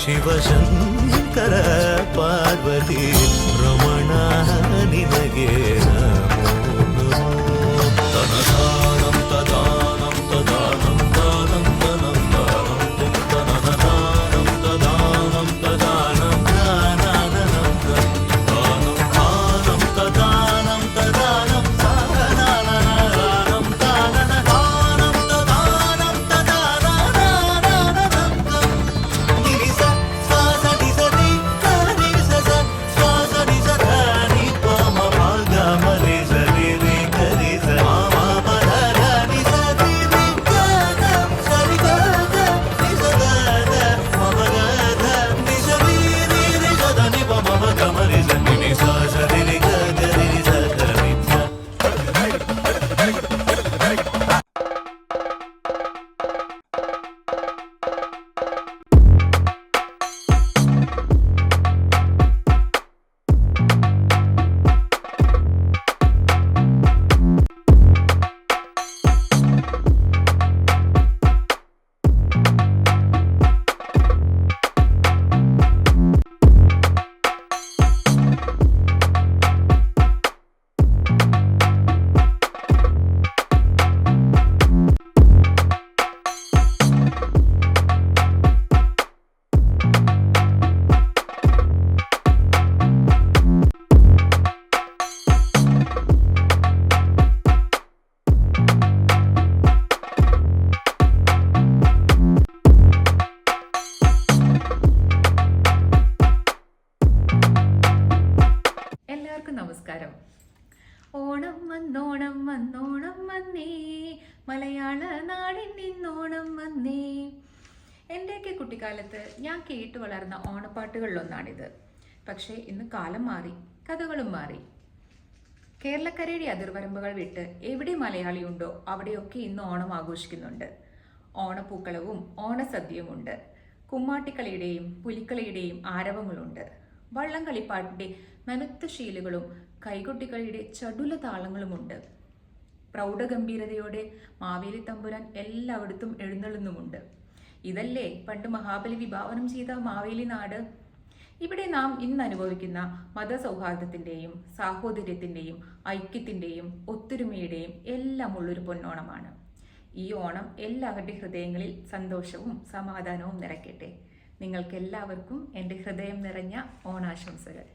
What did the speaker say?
ಶಿವಶಂಕರ ಪಾರ್ವತಿ ರಮಣ ನಿನಗೆ ನಮೋ ತನದಾನಂ ತದಾನಂ ತದಾನಂ ದಾನಂ ತನಂ ದಾನಂ ತನದಾನಂ ತದಾನಂ ತದಾನಂ ದಾನಂ ದಾನಂ ದಾನಂ ತದಾನಂ ತದಾನಂ ಸಾಧನಾನಂ ದಾನಂ ತದಾನಂ ತದಾನಂ ನಿರಿಸ ಸ್ವಾಸ ನಿಸರಿ ಕರಿಸ ಸ್ವಾಸ ನಿಸರಿ ಪಮ ಭಾಗ ಮರೆ ಸರಿ ರಿ ಕರಿಸ ಮಾಮ ಪದರ ನಿಸರಿ ರಿ ಗದ ಸರಿ ಗದ ನಿಸದ ಮಮಗದ ನಿಸರಿ ರಿ ರಿ ಗದ ನಿ ಪಮ ಕಮರಿ ಸರಿ ನಿ ಸ್ವಾಸ ರಿ ಗದ ರಿ ಸದ ನಿತ್ಯ എല്ലാവർക്കും നമസ്കാരം. ഓണം വന്നോണം വന്നോണം വന്നേ, മലയാള നാടിൻ നിന്നോണം വന്നേ. എൻ്റെയൊക്കെ കുട്ടിക്കാലത്ത് ഞാൻ കേട്ടു വളർന്ന ഓണപ്പാട്ടുകളിലൊന്നാണിത്. പക്ഷേ ഇന്ന് കാലം മാറി, കഥകളും മാറി. കേരളക്കരയുടെ അതിർവരമ്പുകൾ വിട്ട് എവിടെ മലയാളിയുണ്ടോ അവിടെയൊക്കെ ഇന്ന് ഓണം ആഘോഷിക്കുന്നുണ്ട്. ഓണപ്പൂക്കളവും ഓണസദ്യയുമുണ്ട്. കുമ്മാട്ടിക്കളിയുടെയും പുലിക്കളിയുടെയും ആരവങ്ങളുണ്ട്. വള്ളംകളിപ്പാട്ടിന്റെ നനുത്ത ശീലുകളും കൈകൊട്ടിക്കളിയുടെ ചടുല താളങ്ങളുമുണ്ട്. പ്രൗഢഗംഭീരതയോടെ മാവേലി തമ്പുരാൻ എല്ലായിടത്തും എഴുന്നള്ളുന്നുമുണ്ട്. ഇതല്ലേ പണ്ട് മഹാബലി വിഭാവനം ചെയ്ത മാവേലി നാട്. ഇവിടെ നാം ഇന്ന് അനുഭവിക്കുന്ന മതസൗഹാർദ്ദത്തിന്റെയും സാഹോദര്യത്തിന്റെയും ഐക്യത്തിന്റെയും ഒത്തൊരുമയുടെയും എല്ലാം ഉള്ളൊരു പൊന്നോണമാണ്. ഈ ഓണം എല്ലാവരുടെ ഹൃദയങ്ങളിൽ സന്തോഷവും സമാധാനവും നിറയ്ക്കട്ടെ. നിങ്ങൾക്കെല്ലാവർക്കും എൻ്റെ ഹൃദയം നിറഞ്ഞ ഓണാശംസകൾ.